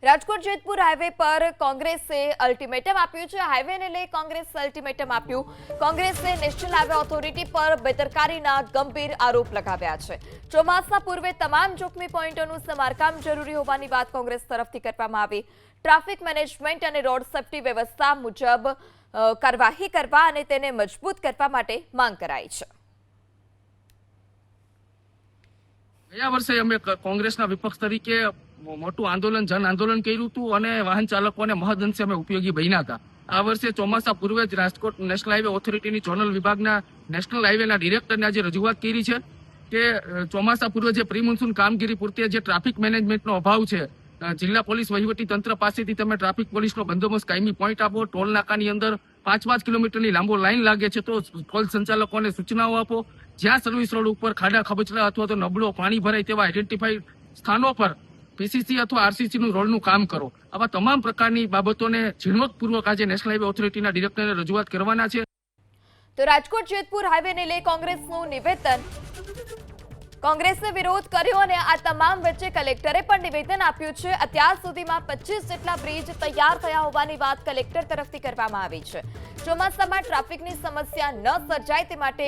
Rajkot Jetpur highway પર કોંગ્રેસે ultimatum આપ્યું છે। હાઈવેને લઈ કોંગ્રેસે અલ્ટિમેટમ આપ્યું। કોંગ્રેસે નેશનલ હાઈવે ઓથોરિટી પર બેદરકારીના ગંભીર આરોપ લગાવ્યા છે। ચોમાસા પૂર્વે તમામ જોખમી પોઈન્ટોનું સમારકામ જરૂરી હોવાની વાત કોંગ્રેસ તરફથી કરવામાં આવી। ટ્રાફિક મેનેજમેન્ટ અને રોડ સેફટી વ્યવસ્થા મુજબ કાર્યવાહી કરવા અને તેને મજબૂત કરવા માટે માંગ કરાઈ છે। ગયા વર્ષે અમે કોંગ્રેસના વિપક્ષ તરીકે મોટું આંદોલન જન આંદોલન કર્યું હતું અને વાહન ચાલકોને મહદઅંશે અમે ઉપયોગી બન્યા હતા। આ વર્ષે ચોમાસા પૂર્વે જ રાજકોટ નેશનલ હાઈવે ઓથોરિટીની ઝોનલ વિભાગના નેશનલ હાઈવેના ડિરેક્ટરને આજે રજૂઆત કરી છે કે ચોમાસા પૂર્વે જે પ્રી મોન્સૂન કામગીરી પૂરતી જે ટ્રાફિક મેનેજમેન્ટનો અભાવ છે, જિલ્લા પોલીસ વહીવટી તંત્ર પાસેથી તમે ટ્રાફિક પોલીસનો બંદોબસ્ત કાયમી પોઈન્ટ આપો। ટોલ નાકાની અંદર 5-5 કિલોમીટરની લાંબો લાઈન લાગે છે તો ટોલ સંચાલકોને સૂચનાઓ આપો। જ્યાં સર્વિસ રોડ ઉપર ખાડા ખબચડા અથવા તો નબળો પાણી ભરાય તેવા આઈડેન્ટિફાઈડ સ્થાનો પર પીસીસી અથવા આરસીસીનું રોડનું કામ કરો। આવા તમામ પ્રકારની બાબતોને ઝીણવટપૂર્વક આજે નેશનલ હાઈવે ઓથોરિટીના ડિરેક્ટરને રજૂઆત કરવાના છે। તો રાજકોટ જેતપુર હાઈવેને લઈ કોંગ્રેસનું નિવેદન। કોંગ્રેસે વિરોધ કર્યો અને આ તમામ વચ્ચે કલેક્ટરે પણ નિવેદન આપ્યું છે। અત્યાર સુધીમાં 25 જેટલા બ્રિજ તૈયાર થયા હોવાની વાત કલેક્ટર તરફથી કરવામાં આવી છે। ચોમાસામાં ટ્રાફિકની સમસ્યા ન સર્જાય તે માટે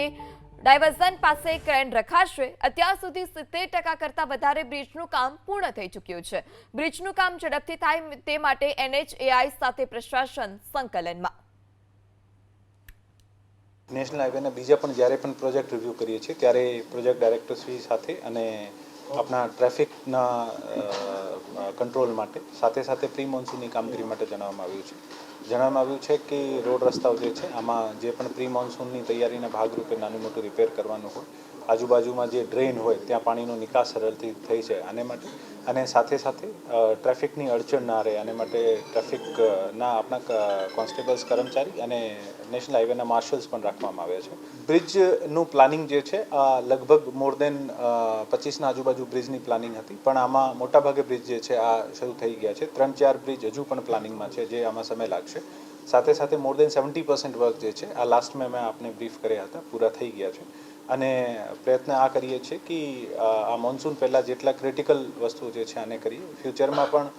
ડાયવર્ઝન પાસે ક્રેન રખાશે। અત્યાર સુધી 70% કરતા વધારે બ્રિજનું કામ પૂર્ણ થઈ ચૂક્યું છે। બ્રિજનું કામ ઝડપથી થાય તે માટે NHAI સાથે પ્રશાસન સંકલનમાં। નેશનલ હાઈવેના બીજા પણ જ્યારે પણ પ્રોજેક્ટ રિવ્યૂ કરીએ છીએ ત્યારે પ્રોજેક્ટ ડાયરેક્ટર શ્રી સાથે અને આપણા ટ્રાફિકના કંટ્રોલ માટે સાથે પ્રી મોન્સૂનની કામગીરી માટે જણાવવામાં આવ્યું છે કે રોડ રસ્તાઓ જે છે આમાં જે પણ પ્રી મોન્સૂનની તૈયારીના ભાગરૂપે નાનું મોટું રિપેર કરવાનું હોય, આજુબાજુમાં જે ડ્રેન હોય ત્યાં પાણીનો નિકાસ સરળથી થઈ જાય આને માટે, અને સાથે ટ્રાફિકની અડચણ ના રહે આને માટે ટ્રાફિકના આપણા કોન્સ્ટેબલ્સ કર્મચારી અને નેશનલ હાઈવેના માર્શલ્સ પણ રાખવામાં આવ્યા છે। બ્રિજનું પ્લાનિંગ જે છે આ લગભગ મોર દેન 25ના આજુબાજુ બ્રિજની પ્લાનિંગ હતી, પણ આમાં મોટાભાગે બ્રિજ જે છે આ શરૂ થઈ ગયા છે। 3-4 બ્રિજ હજુ પણ પ્લાનિંગમાં છે જે આમાં સમય લાગશે। સાથે મોર દેન 70% વર્ક જે છે આ લાસ્ટ મેં આપને બ્રીફ કર્યા હતા પૂરા થઈ ગયા છે, અને પ્રયત્ન આ કરીએ છીએ કે આ મોન્સૂન પહેલાં જેટલા ક્રિટિકલ વસ્તુઓ જે છે આને કરીએ। ફ્યુચરમાં પણ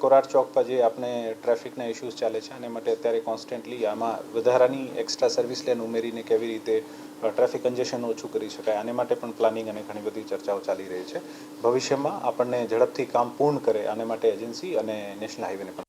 કોરાટ ચોક પર જે આપણે ટ્રાફિકના ઇસ્યુઝ ચાલે છે આને માટે અત્યારે કોન્સ્ટન્ટલી આમાં વધારાની એક્સ્ટ્રા સર્વિસ લેન ઉમેરીને કેવી રીતે ટ્રાફિક કન્જેશન ઓછું કરી શકાય આને માટે પણ પ્લાનિંગ અને ઘણી બધી ચર્ચાઓ ચાલી રહી છે। ભવિષ્યમાં આપણને ઝડપથી કામ પૂર્ણ કરે આને માટે એજન્સી અને નેશનલ હાઈવેને પણ